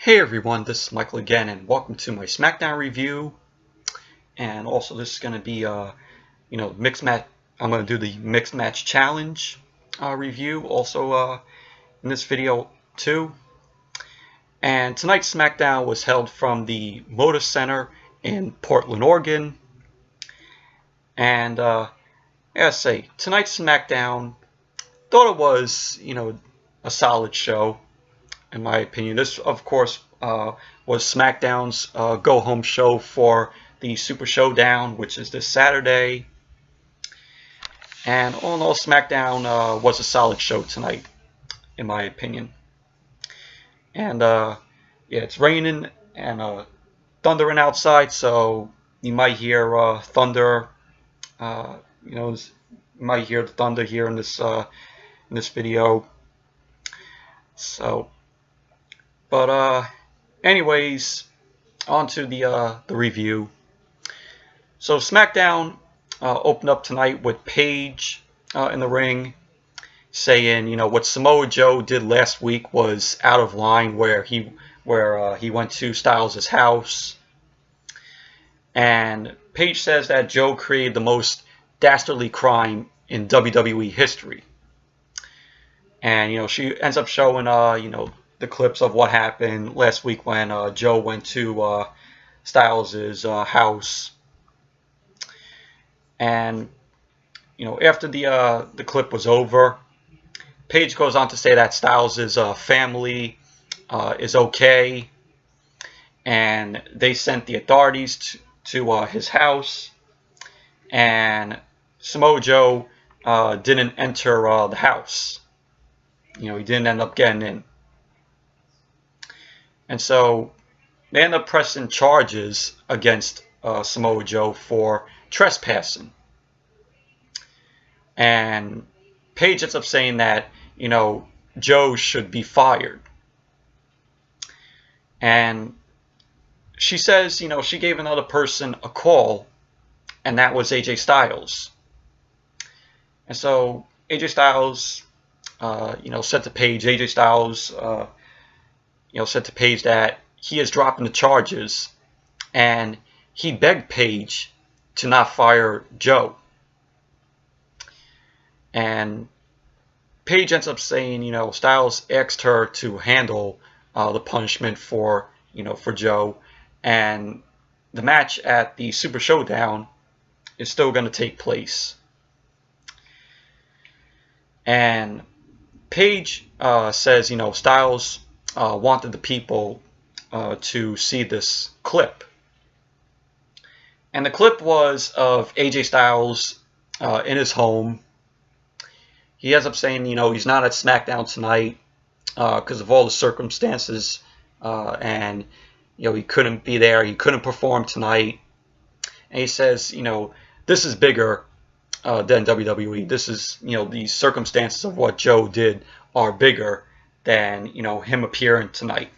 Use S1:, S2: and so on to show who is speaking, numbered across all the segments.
S1: Hey everyone, this is Michael again, and welcome to my SmackDown review. And also, this is going to be, mixed match. I'm going to do the mixed match challenge review also in this video too. And tonight's SmackDown was held from the Moda Center in Portland, Oregon. And I gotta say, tonight's SmackDown, thought it was, a solid show. In my opinion, this, of course, was SmackDown's go-home show for the Super Showdown, which is this Saturday. And all in all, SmackDown was a solid show tonight, in my opinion. And yeah, it's raining and thundering outside, so you might hear thunder. You might hear the thunder here in this video. So. But anyways, on to the review. So SmackDown opened up tonight with Paige in the ring, saying, what Samoa Joe did last week was out of line, where he went to Styles' house. And Paige says that Joe created the most dastardly crime in WWE history. And she ends up showing the clips of what happened last week when Joe went to Styles' house. And after the clip was over, Paige goes on to say that Styles' family is okay, and they sent the authorities to his house, and Samoa Joe didn't enter the house. He didn't end up getting in. And so they end up pressing charges against Samoa Joe for trespassing. And Paige ends up saying that, Joe should be fired. And she says, she gave another person a call, and that was AJ Styles. And so AJ Styles, said to Paige, AJ Styles, said to Paige that he is dropping the charges, and he begged Paige to not fire Joe. And Paige ends up saying, Styles asked her to handle the punishment for Joe, and the match at the Super Showdown is still going to take place. And Paige says, Styles wanted the people to see this clip. And the clip was of AJ Styles in his home. He ends up saying, he's not at SmackDown tonight because of all the circumstances. And, he couldn't be there. He couldn't perform tonight. And he says, this is bigger than WWE. This is, the circumstances of what Joe did are bigger than him appearing tonight.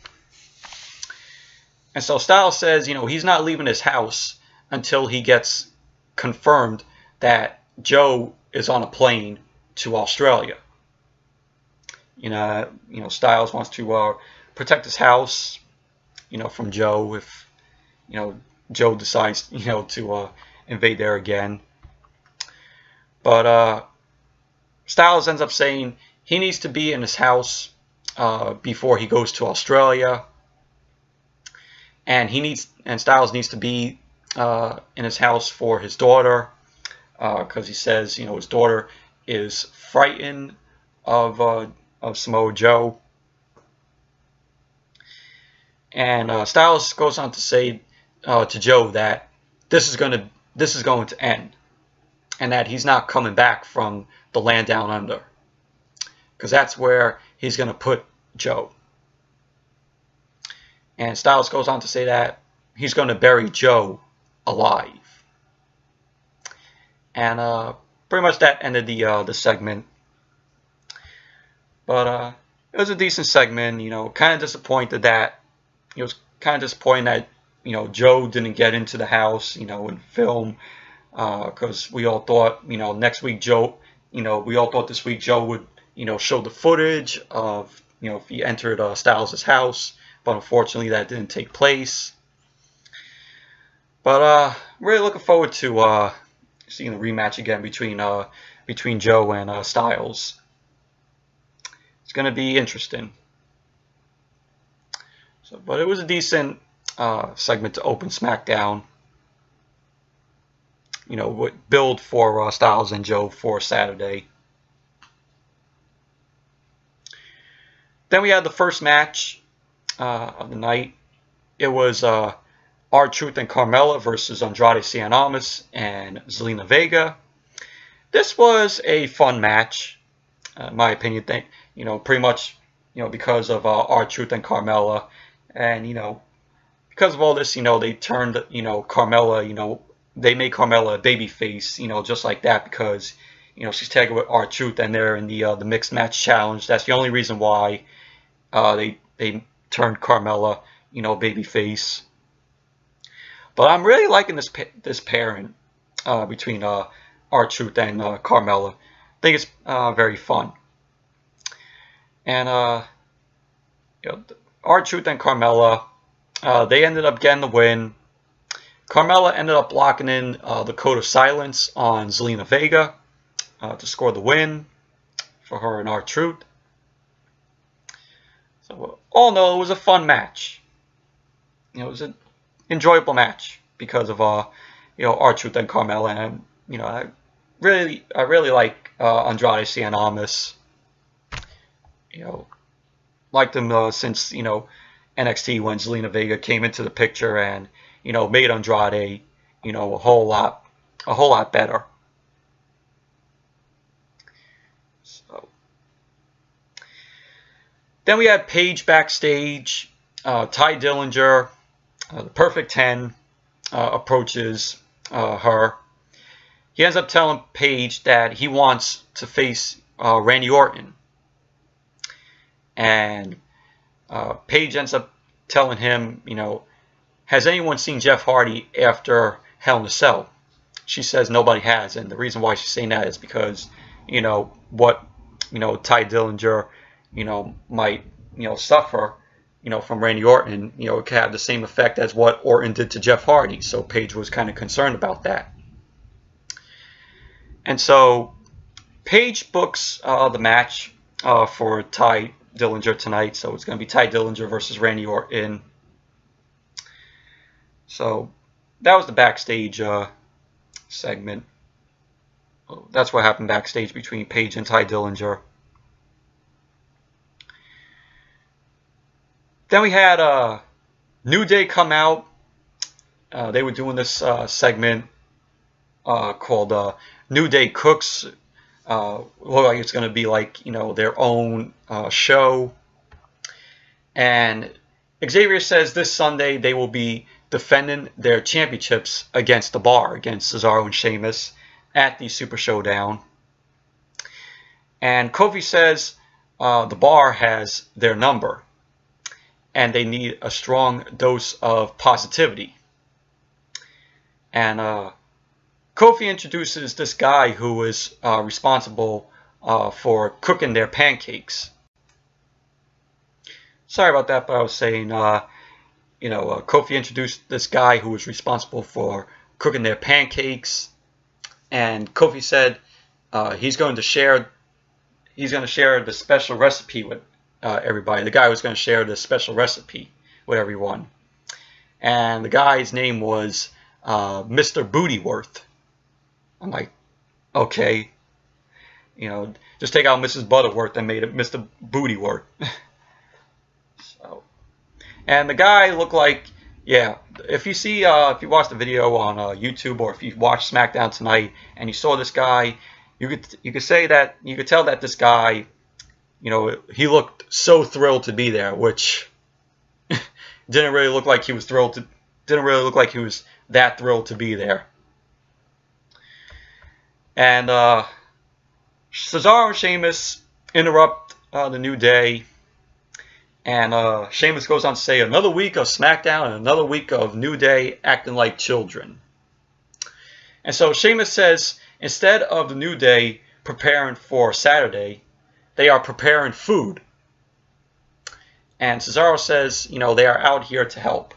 S1: And so Styles says he's not leaving his house until he gets confirmed that Joe is on a plane to Australia. Styles wants to protect his house from Joe if Joe decides to invade there again. But Styles ends up saying he needs to be in his house before he goes to Australia, and Styles needs to be in his house for his daughter, because he says his daughter is frightened of Samoa Joe. And Styles goes on to say to Joe that this is going to end, and that he's not coming back from the land down under, because that's where he's going to put Joe. And Styles goes on to say that he's going to bury Joe alive. And pretty much that ended the segment. But it was a decent segment. Kind of disappointed that Joe didn't get into the house, and film, because we all thought next week Joe, we all thought this week Joe would show the footage of if he entered Styles' house, but unfortunately that didn't take place. But really looking forward to seeing the rematch again between Joe and Styles. It's going to be interesting. But it was a decent segment to open SmackDown. Build for Styles and Joe for Saturday. Then we had the first match of the night. It was R-Truth and Carmella versus Andrade, Cien, Almas, and Zelina, Vega. This was a fun match, in my opinion. Pretty much, because of R-Truth and Carmella, and because of all this, they turned, Carmella, they made Carmella a babyface, just like that, because she's tagging with R-Truth and they're in the mixed match challenge. That's the only reason why they turned Carmella, babyface. But I'm really liking this pairing between R-Truth and Carmella. I think it's very fun. And R-Truth and Carmella, they ended up getting the win. Carmella ended up locking in the Code of Silence on Zelina, Vega to score the win for her and R-Truth. So all in all, it was a fun match. It was an enjoyable match because of R-Truth and Carmella, and I really like Andrade, Cien, Almas. Liked them since NXT, when Zelina, Vega came into the picture and made Andrade a whole lot better. So then we had Paige backstage. Tye Dillinger, the Perfect 10, approaches her. He ends up telling Paige that he wants to face Randy Orton. And Paige ends up telling him, has anyone seen Jeff Hardy after Hell in a Cell? She says nobody has, and the reason why she's saying that is because, what, Tye Dillinger, might, suffer, from Randy Orton, it could have the same effect as what Orton did to Jeff Hardy. So Paige was kind of concerned about that. And so Paige books the match for Tye Dillinger tonight. So it's going to be Tye Dillinger versus Randy Orton. So that was the backstage segment. That's what happened backstage between Paige and Tye Dillinger. Then we had New Day come out. They were doing this segment called New Day Cooks. Look like it's going to be like, their own show. And Xavier says this Sunday they will be defending their championships against the Bar, against Cesaro and Sheamus at the Super Showdown. And Kofi says the Bar has their number, and they need a strong dose of positivity. And Kofi introduces this guy who is responsible for cooking their pancakes. Sorry about that, but I was saying, Kofi introduced this guy who was responsible for cooking their pancakes, and Kofi said he's going to share the special recipe with everybody. The guy was going to share the special recipe with everyone, and the guy's name was Mr. Bootyworth. I'm like, okay, just take out Mrs. Butterworth and made it Mr. Bootyworth. So, and the guy looked like, yeah, if you watch the video on YouTube, or if you watch SmackDown tonight and you saw this guy, you could tell that this guy, he looked so thrilled to be there, which didn't really look like he was that thrilled to be there. And Cesaro and Sheamus interrupt the New Day, and Sheamus goes on to say, another week of SmackDown and another week of New Day acting like children. And so Sheamus says, instead of the New Day preparing for Saturday, they are preparing food. And Cesaro says, they are out here to help.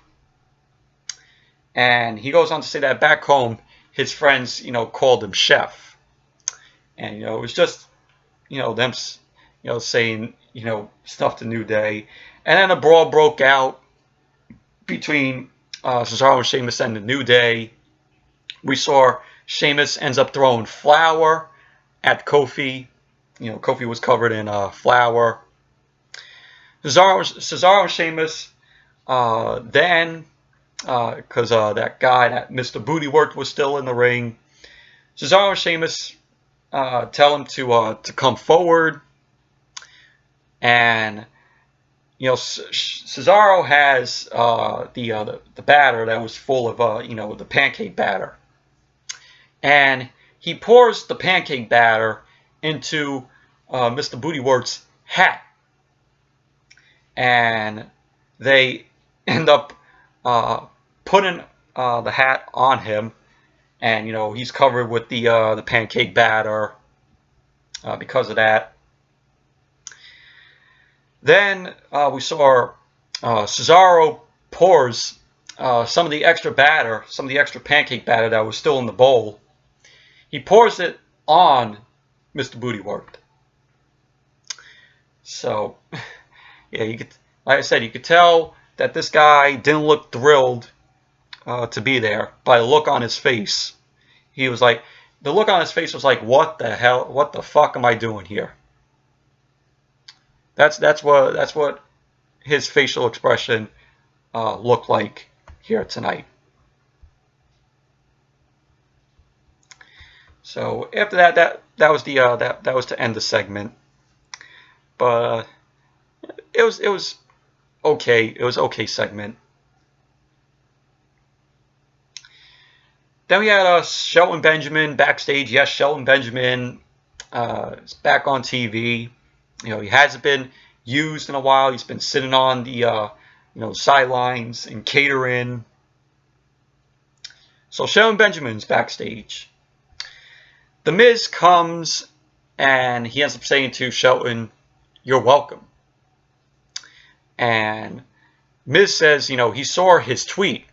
S1: And he goes on to say that back home, his friends, called him Chef. And, it was just, them, saying, stuff to New Day. And then a brawl broke out between Cesaro and Sheamus and the New Day. We saw Sheamus ends up throwing flour at Kofi. Kofi was covered in flour. Cesaro and Sheamus, then, because that guy that Mr. Booty worked was still in the ring, Cesaro and Sheamus tell him to come forward. And, Cesaro has the batter that was full of, the pancake batter. And he pours the pancake batter into Mr. Bootyworth's hat. And they end up putting the hat on him. And, he's covered with the pancake batter because of that. Then we saw Cesaro pours some of the extra batter, some of the extra pancake batter that was still in the bowl. He pours it on Mr. Bootyworth. So, yeah, like I said, you could tell that this guy didn't look thrilled to be there by the look on his face. He was like, the look on his face was like, what the hell, what the fuck am I doing here? That's what his facial expression looked like here tonight. So after that was the that was to end the segment, but it was okay. It was okay segment. Then we had Shelton Benjamin backstage. Yes, Shelton Benjamin is back on TV. He hasn't been used in a while. He's been sitting on the sidelines and catering. So Shelton Benjamin's backstage. The Miz comes and he ends up saying to Shelton, "You're welcome." And Miz says, he saw his tweet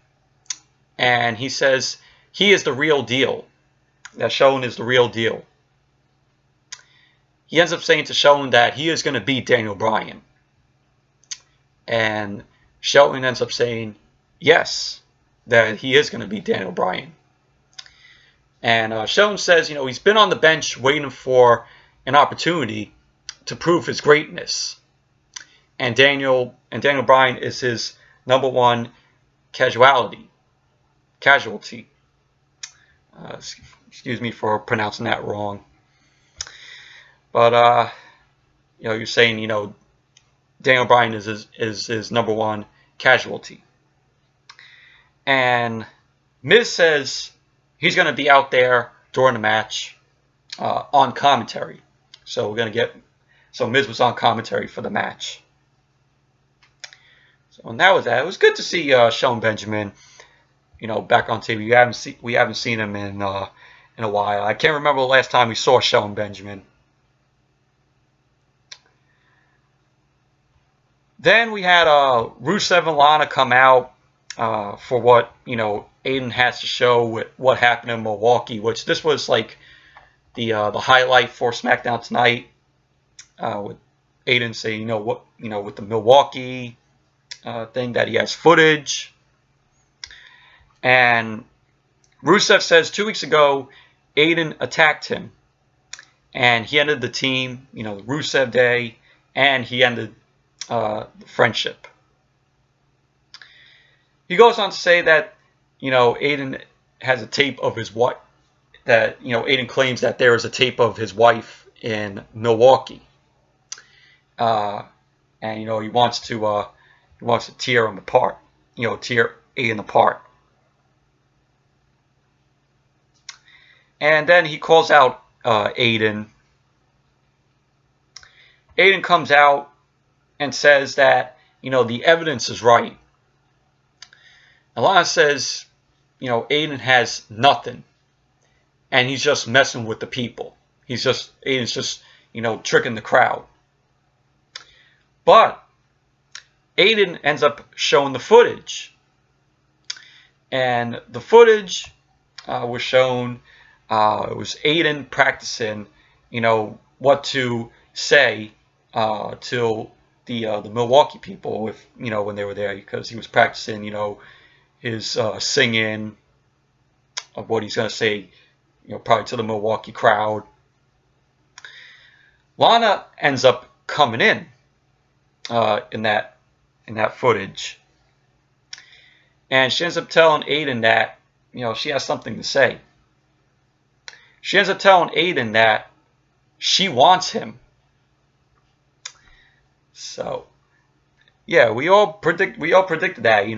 S1: and he says he is the real deal. That Shelton is the real deal. He ends up saying to Shelton that he is going to beat Daniel Bryan. And Shelton ends up saying, yes, that he is going to beat Daniel Bryan. And Shelton says, he's been on the bench waiting for an opportunity to prove his greatness. And Daniel Bryan is his number one casualty. Excuse me for pronouncing that wrong. But, you're saying, Daniel Bryan is his number one casualty. And Miz says he's going to be out there during the match on commentary. So Miz was on commentary for the match. So and that was that. It was good to see Shelton Benjamin, back on TV. We haven't seen him in a while. I can't remember the last time we saw Shelton Benjamin. Then we had Rusev and Lana come out for what Aiden has to show with what happened in Milwaukee, which this was like the highlight for SmackDown tonight. With Aiden saying, with the Milwaukee thing that he has footage, and Rusev says 2 weeks ago Aiden attacked him, and he ended the team, Rusev Day, and he ended the friendship. He goes on to say that Aiden has a tape of his wife. That Aiden claims that there is a tape of his wife in Milwaukee, and he wants to tear him apart. Tear Aiden apart. And then he calls out Aiden. Aiden comes out and says that, the evidence is right. Alana says, Aiden has nothing. And he's just messing with the people. Aiden's just, tricking the crowd. But Aiden ends up showing the footage. And the footage was shown, it was Aiden practicing, what to say to the Milwaukee people if, when they were there, because he was practicing, his singing of what he's going to say, probably to the Milwaukee crowd. Lana ends up coming in that footage, and she ends up telling Aiden that she has something to say. She ends up telling Aiden that she wants him. So yeah, we all predicted that,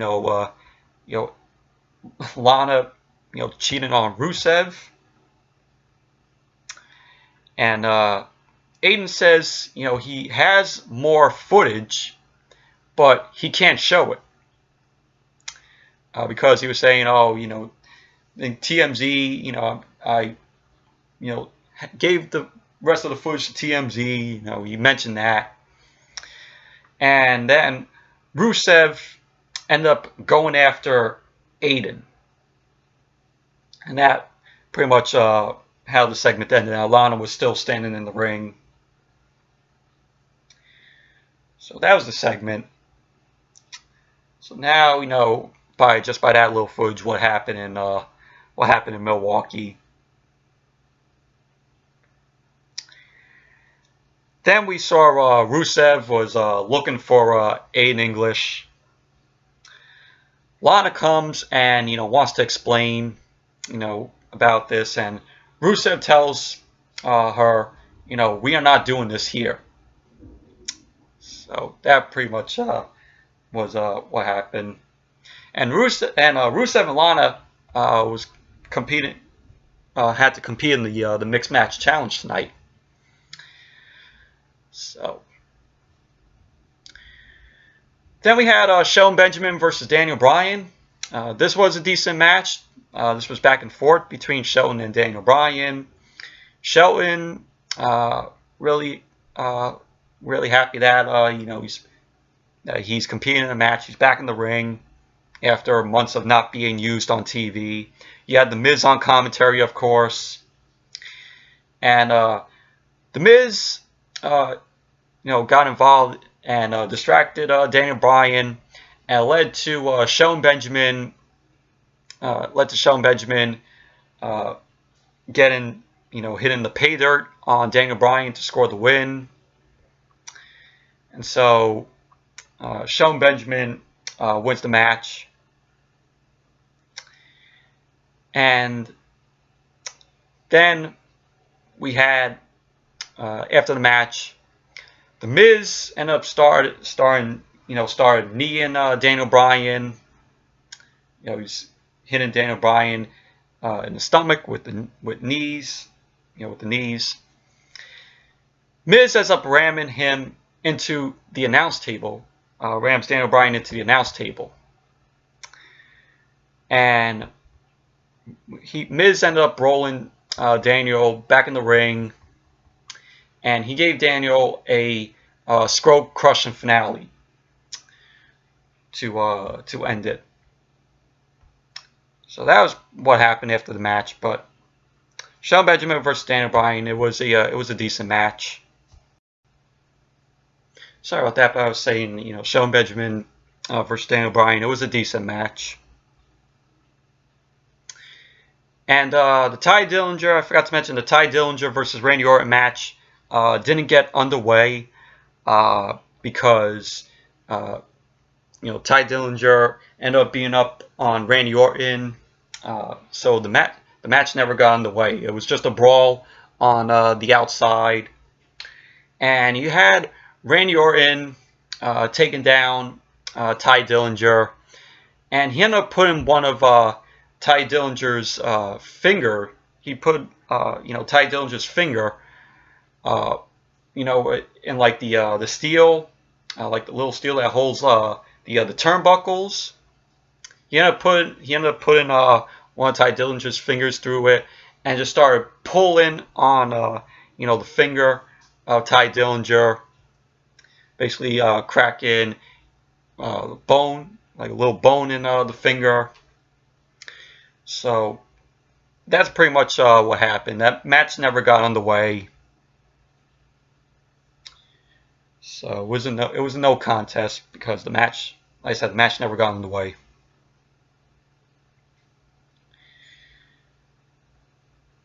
S1: Lana, cheating on Rusev, and Aiden says, he has more footage, but he can't show it because he was saying, in TMZ, I gave the rest of the footage to TMZ. He mentioned that. And then Rusev ended up going after Aiden. And that pretty much how the segment ended. Now, Lana was still standing in the ring. So that was the segment. So now we know just by that little footage what happened in Milwaukee. Then we saw Rusev was looking for Aiden English. Lana comes and wants to explain about this, and Rusev tells her, we are not doing this here. So that pretty much was what happened. And Rusev and Lana was competing, had to compete in the mixed match challenge tonight. So then we had Shelton Benjamin versus Daniel Bryan. This was a decent match. This was back and forth between Shelton and Daniel Bryan. Shelton really happy that he's competing in a match. He's back in the ring after months of not being used on TV. You had The Miz on commentary, of course, and The Miz got involved and distracted Daniel Bryan, and led to Shelton Benjamin. Getting hitting the pay dirt on Daniel Bryan to score the win. And so Shelton Benjamin wins the match. And then we had, after the match, The Miz ended up started kneeing Daniel Bryan. He's hitting Daniel Bryan in the stomach with the knees. Miz ends up ramming him into the announce table. Rams Daniel Bryan into the announce table. And Miz ended up rolling Daniel back in the ring. And he gave Daniel a skull crushing finale to end it. So that was what happened after the match. But Shelton Benjamin versus Daniel Bryan, it was a decent match. Sorry about that, but I was saying, Shelton Benjamin versus Daniel Bryan, it was a decent match. And the Tye Dillinger, I forgot to mention the Tye Dillinger versus Randy Orton match didn't get underway because Tye Dillinger ended up being up on Randy Orton, so the match never got underway. It was just a brawl on the outside, and you had Randy Orton taking down Tye Dillinger, and he ended up putting one of Tye Dillinger's finger. He put Tye Dillinger's finger in like the steel, like the little steel that holds the turnbuckles. He ended up putting one of Tye Dillinger's fingers through it, and just started pulling on the finger of Tye Dillinger, basically cracking bone, like a little bone in the finger. So that's pretty much what happened. That match never got underway. So it was a no contest because the match, like I said, the match never got underway.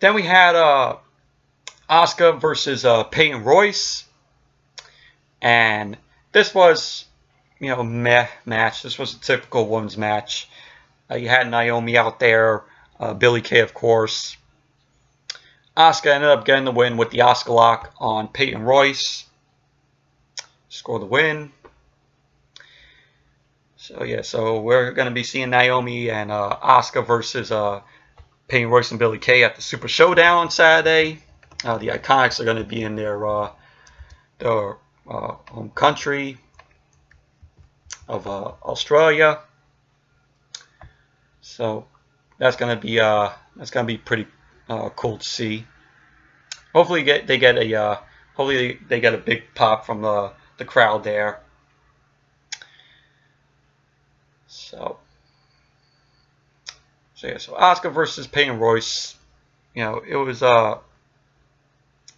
S1: Then we had Asuka versus Peyton Royce, and this was, meh match. This was a typical women's match. You had Naomi out there, Billie Kay, of course. Asuka ended up getting the win with the Asuka lock on Peyton Royce. Score the win. So yeah, so we're going to be seeing Naomi and Asuka versus Peyton Royce and Billie Kay at the Super Showdown on Saturday. The Iconics are going to be in their home country of Australia. So that's going to be pretty cool to see. Hopefully they get a big pop from the crowd there. So yeah, so Asuka versus Peyton Royce, it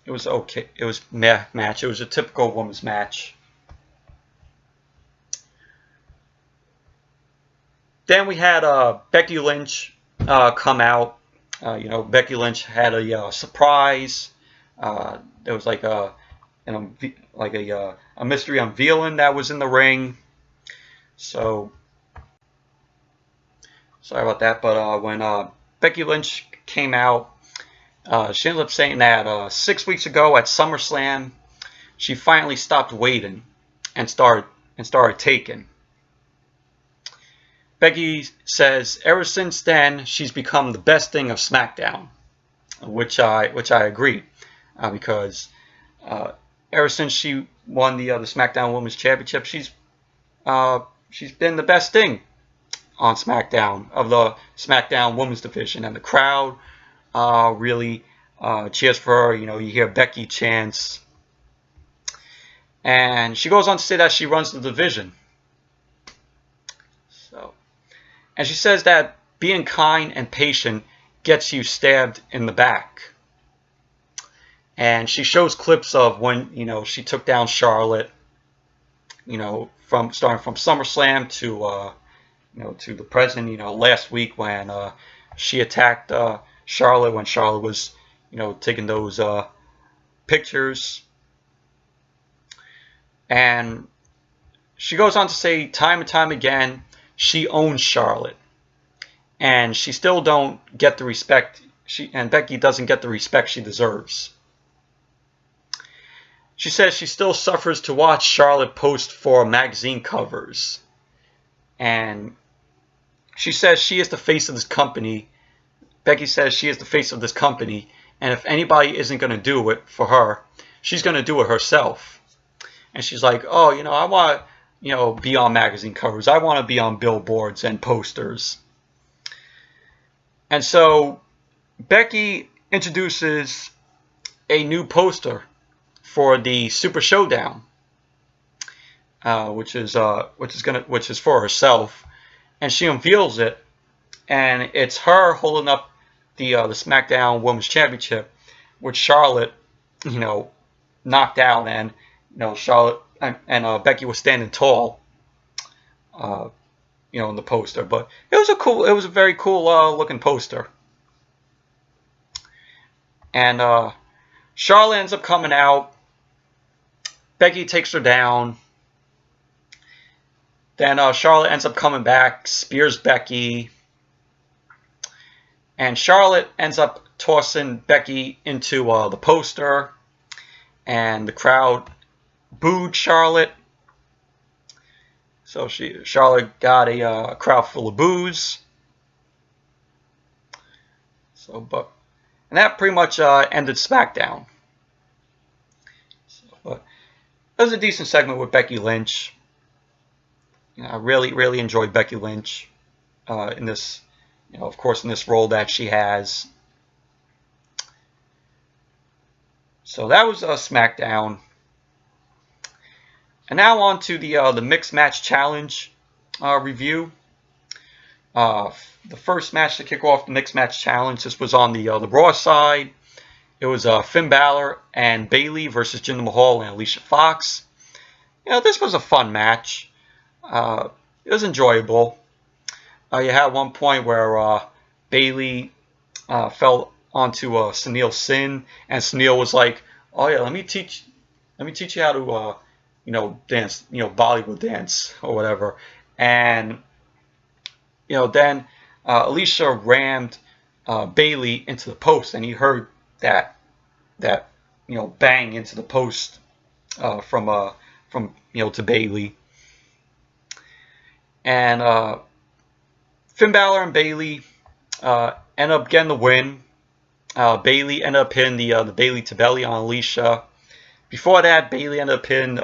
S1: was okay. It was meh match. It was a typical women's match. Then we had Becky Lynch come out. Becky Lynch had a surprise. There was like a mystery unveiling that was in the ring. So sorry about that. But when Becky Lynch came out, she ended up saying that 6 weeks ago at SummerSlam, she finally stopped waiting and started taking. Becky says ever since then she's become the best thing of SmackDown, which I agree, because ever since she won the SmackDown Women's Championship, she's been the best thing on SmackDown, of the SmackDown Women's division, and the crowd really cheers for her. You hear Becky chants, and she goes on to say that she runs the division. And she says that being kind and patient gets you stabbed in the back. And she shows clips of when, she took down Charlotte, starting from SummerSlam to the present, last week when she attacked Charlotte, when Charlotte was, taking those pictures. And she goes on to say time and time again, she owns Charlotte, and she still don't get the respect. And Becky doesn't get the respect she deserves. She says she still suffers to watch Charlotte post for magazine covers, and she says she is the face of this company. Becky says she is the face of this company, and if anybody isn't going to do it for her, she's going to do it herself. And she's like, oh, I want to be on magazine covers. I want to be on billboards and posters. And so Becky introduces a new poster for the Super Showdown, which is for herself, and she unveils it, and it's her holding up the SmackDown Women's Championship, which Charlotte, knocked out, and Charlotte and Becky was standing tall, in the poster. But it was a very cool looking poster. And Charlotte ends up coming out. Becky takes her down. Then Charlotte ends up coming back, spears Becky, and Charlotte ends up tossing Becky into the poster, and the crowd booed Charlotte. So Charlotte got a crowd full of boos. And that pretty much ended SmackDown. But it was a decent segment with Becky Lynch. I really enjoyed Becky Lynch in this, of course, in this role that she has. So that was SmackDown. And now on to the Mixed Match Challenge review. The first match to kick off the Mixed Match Challenge, this was on the Raw side. It was Finn Balor and Bayley versus Jinder Mahal and Alicia Fox. This was a fun match. It was enjoyable. You had one point where Bayley fell onto Cien, and Cien was like, "Oh yeah, let me teach you how to dance, Bollywood dance or whatever." And then Alicia rammed Bayley into the post, and he heard that bang into the post from to Bayley. And Finn Balor and Bayley end up getting the win. Bayley ended up hitting the Bayley to belly on Alicia. Before that, Bayley ended up hitting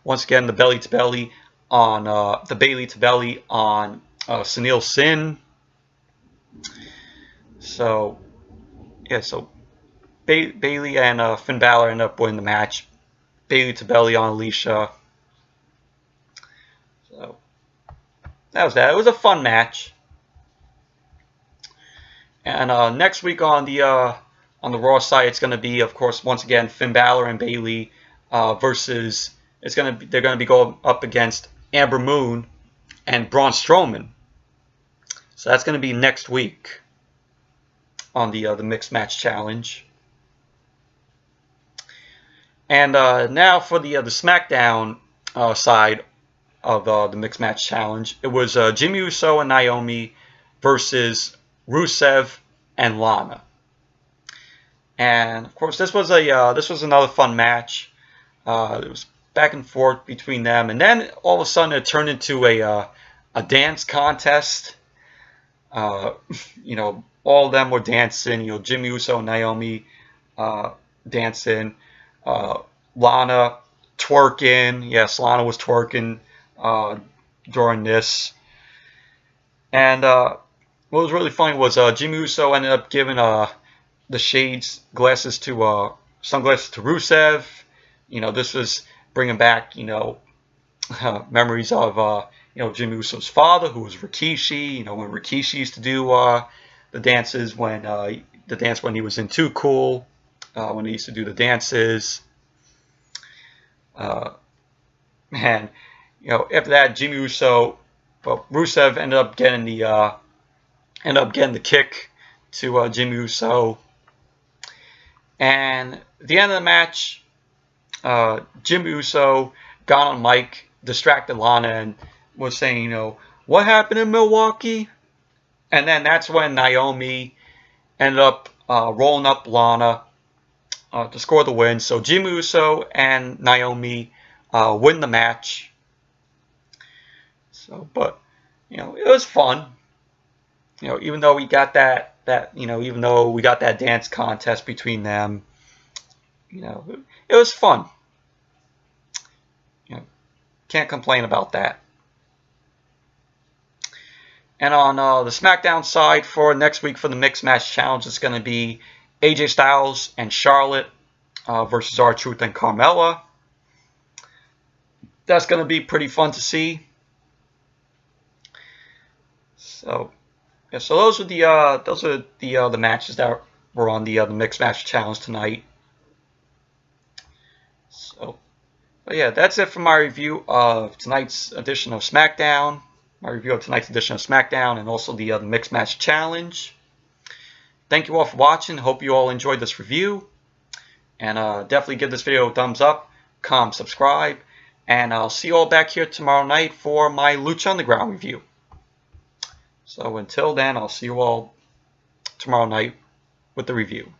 S1: once again the belly to belly on Cien. So yeah, Bayley and Finn Balor ended up winning the match. Bayley to belly on Alicia. So that was that. It was a fun match. And next week on the Raw side, it's going to be, of course, once again Finn Balor and Bayley versus they're going to be going up against Amber Moon and Braun Strowman. So that's going to be next week on the Mixed Match Challenge. And now for the SmackDown side of the Mixed Match Challenge, it was Jimmy Uso and Naomi versus Rusev and Lana. And of course, this was another fun match. It was back and forth between them, and then all of a sudden it turned into a dance contest. All of them were dancing. Jimmy Uso and Naomi dancing. Lana twerking. Yes, Lana was twerking during this. And what was really funny was Jimmy Uso ended up giving the shades sunglasses to Rusev. This was bringing back memories of Jimmy Uso's father, who was Rikishi. When Rikishi used to do the dances when he was in Too Cool, when he used to do the dances. And after that, Rusev ended up getting the kick to Jimmy Uso. And at the end of the match, Jimmy Uso got on mic, distracted Lana, and was saying, what happened in Milwaukee? And then that's when Naomi ended up rolling up Lana to score the win. So Jimmy Uso and Naomi win the match. So, but it was fun. Even though we got that dance contest between them, it was fun. Can't complain about that. And on the SmackDown side for next week for the Mixed Match Challenge, it's going to be AJ Styles and Charlotte versus R-Truth and Carmella. That's going to be pretty fun to see. So, yeah, so those are the matches that were on the Mixed Match Challenge tonight. So, but yeah, that's it for my review of tonight's edition of SmackDown. And also the Mixed Match Challenge. Thank you all for watching. Hope you all enjoyed this review. And definitely give this video a thumbs up, comment, subscribe. And I'll see you all back here tomorrow night for my Lucha Underground review. So until then, I'll see you all tomorrow night with the review.